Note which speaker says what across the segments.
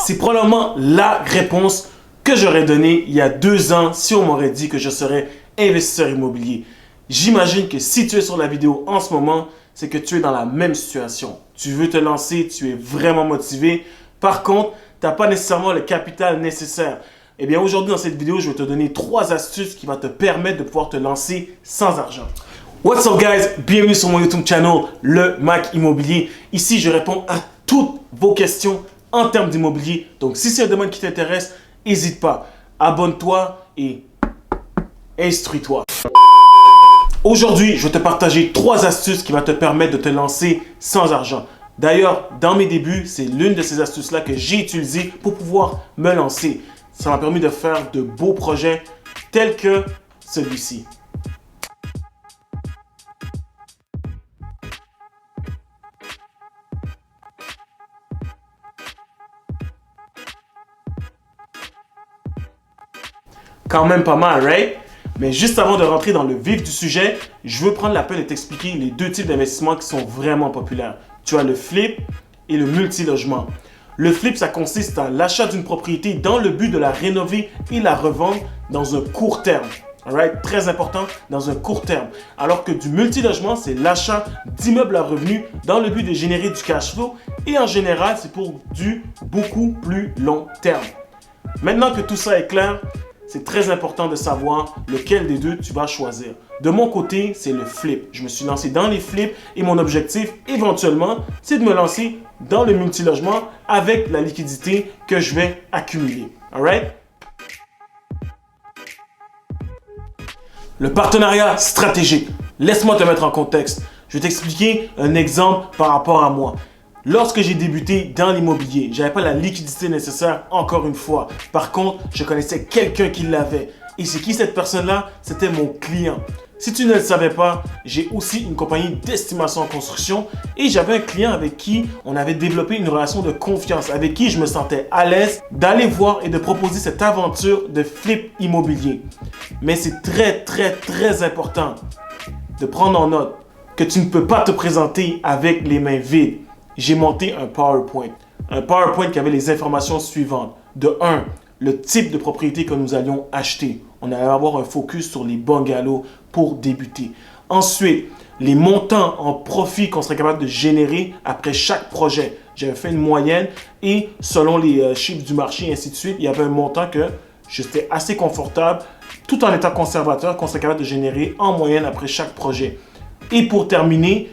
Speaker 1: C'est probablement la réponse que j'aurais donnée il y a 2 ans si on m'aurait dit que je serais investisseur immobilier. J'imagine que si tu es sur la vidéo en ce moment, c'est que tu es dans la même situation. Tu veux te lancer, tu es vraiment motivé. Par contre, tu n'as pas nécessairement le capital nécessaire. Eh bien, aujourd'hui, dans cette vidéo, je vais te donner 3 astuces qui vont te permettre de pouvoir te lancer sans argent. What's up, guys? Bienvenue sur mon YouTube channel, le Mac Immobilier. Ici, je réponds à toutes vos questions en termes d'immobilier. Donc, si c'est un domaine qui t'intéresse, n'hésite pas. Abonne-toi et instruis-toi. Aujourd'hui, je vais te partager 3 astuces qui vont te permettre de te lancer sans argent. D'ailleurs, dans mes débuts, c'est l'une de ces astuces-là que j'ai utilisées pour pouvoir me lancer. Ça m'a permis de faire de beaux projets tels que celui-ci. Quand même pas mal, right? Mais juste avant de rentrer dans le vif du sujet, je veux prendre la peine de t'expliquer les 2 types d'investissements qui sont vraiment populaires. Tu as le flip et le multilogement. Le flip, ça consiste à l'achat d'une propriété dans le but de la rénover et la revendre dans un court terme. Alright? Très important, dans un court terme. Alors que du multilogement, c'est l'achat d'immeubles à revenus dans le but de générer du cash flow et en général, c'est pour du beaucoup plus long terme. Maintenant que tout ça est clair, c'est très important de savoir lequel des 2 tu vas choisir. De mon côté, c'est le flip. Je me suis lancé dans les flips et mon objectif, éventuellement, c'est de me lancer dans le multilogement avec la liquidité que je vais accumuler. Alright? Le partenariat stratégique. Laisse-moi te mettre en contexte. Je vais t'expliquer un exemple par rapport à moi. Lorsque j'ai débuté dans l'immobilier, je n'avais pas la liquidité nécessaire encore une fois. Par contre, je connaissais quelqu'un qui l'avait. Et c'est qui cette personne-là? C'était mon client. Si tu ne le savais pas, j'ai aussi une compagnie d'estimation en construction et j'avais un client avec qui on avait développé une relation de confiance, avec qui je me sentais à l'aise d'aller voir et de proposer cette aventure de flip immobilier. Mais c'est très important de prendre en note que tu ne peux pas te présenter avec les mains vides. J'ai monté un PowerPoint. Un PowerPoint qui avait les informations suivantes. De 1, le type de propriété que nous allions acheter. On allait avoir un focus sur les bungalows pour débuter. Ensuite, les montants en profit qu'on serait capable de générer après chaque projet. J'avais fait une moyenne et selon les chiffres du marché et ainsi de suite, il y avait un montant que j'étais assez confortable tout en étant conservateur qu'on serait capable de générer en moyenne après chaque projet. Et pour terminer,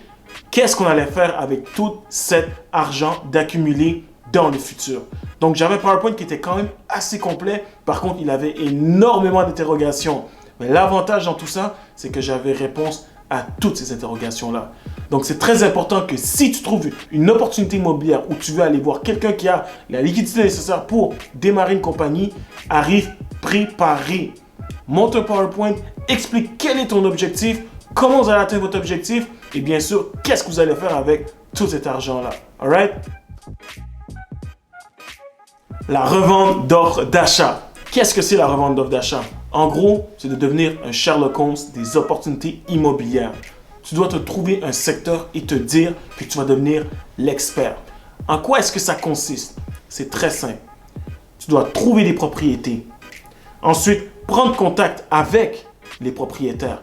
Speaker 1: qu'est-ce qu'on allait faire avec tout cet argent d'accumuler dans le futur? Donc, j'avais un PowerPoint qui était quand même assez complet. Par contre, il avait énormément d'interrogations. Mais l'avantage dans tout ça, c'est que j'avais réponse à toutes ces interrogations-là. Donc, c'est très important que si tu trouves une opportunité immobilière où tu veux aller voir quelqu'un qui a la liquidité nécessaire pour démarrer une compagnie, arrive préparé. Monte un PowerPoint, explique quel est ton objectif, comment vous allez atteindre votre objectif et bien sûr, qu'est-ce que vous allez faire avec tout cet argent-là. Alright? La revente d'offres d'achat. Qu'est-ce que c'est la revente d'offres d'achat? En gros, c'est de devenir un Sherlock Holmes des opportunités immobilières. Tu dois te trouver un secteur et te dire que tu vas devenir l'expert. En quoi est-ce que ça consiste? C'est très simple. Tu dois trouver des propriétés. Ensuite, prendre contact avec les propriétaires.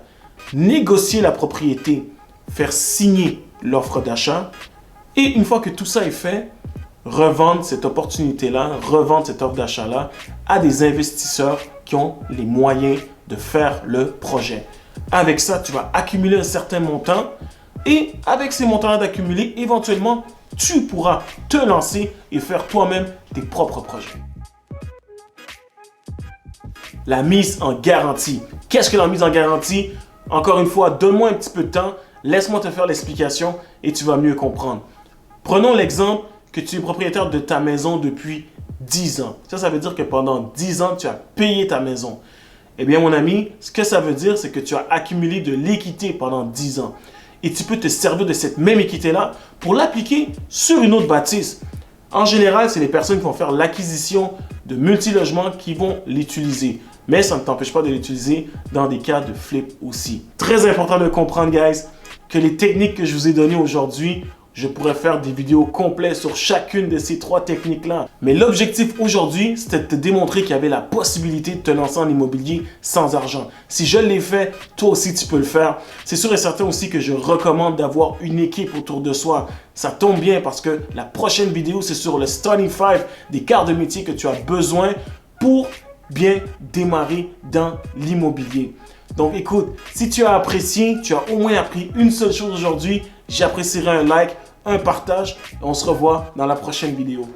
Speaker 1: Négocier la propriété. Faire signer l'offre d'achat. Et une fois que tout ça est fait, revendre cette opportunité-là, revendre cette offre d'achat-là à des investisseurs qui ont les moyens de faire le projet. Avec ça, tu vas accumuler un certain montant et avec ces montants-là d'accumuler, éventuellement, tu pourras te lancer et faire toi-même tes propres projets. La mise en garantie. Qu'est-ce que la mise en garantie? Encore une fois, donne-moi un petit peu de temps, laisse-moi te faire l'explication et tu vas mieux comprendre. Prenons l'exemple que tu es propriétaire de ta maison depuis 10 ans. Ça veut dire que pendant 10 ans, tu as payé ta maison. Eh bien, mon ami, ce que ça veut dire, c'est que tu as accumulé de l'équité pendant 10 ans. Et tu peux te servir de cette même équité-là pour l'appliquer sur une autre bâtisse. En général, c'est les personnes qui vont faire l'acquisition de multilogements qui vont l'utiliser. Mais ça ne t'empêche pas de l'utiliser dans des cas de flip aussi. Très important de comprendre, guys, que les techniques que je vous ai données aujourd'hui je pourrais faire des vidéos complètes sur chacune de ces 3 techniques-là. Mais l'objectif aujourd'hui, c'était de te démontrer qu'il y avait la possibilité de te lancer en immobilier sans argent. Si je l'ai fait, toi aussi tu peux le faire. C'est sûr et certain aussi que je recommande d'avoir une équipe autour de soi. Ça tombe bien parce que la prochaine vidéo, c'est sur le Starting 5 des quarts de métier que tu as besoin pour bien démarrer dans l'immobilier. Donc écoute, si tu as apprécié, tu as au moins appris une seule chose aujourd'hui, j'apprécierais un like, un partage et on se revoit dans la prochaine vidéo.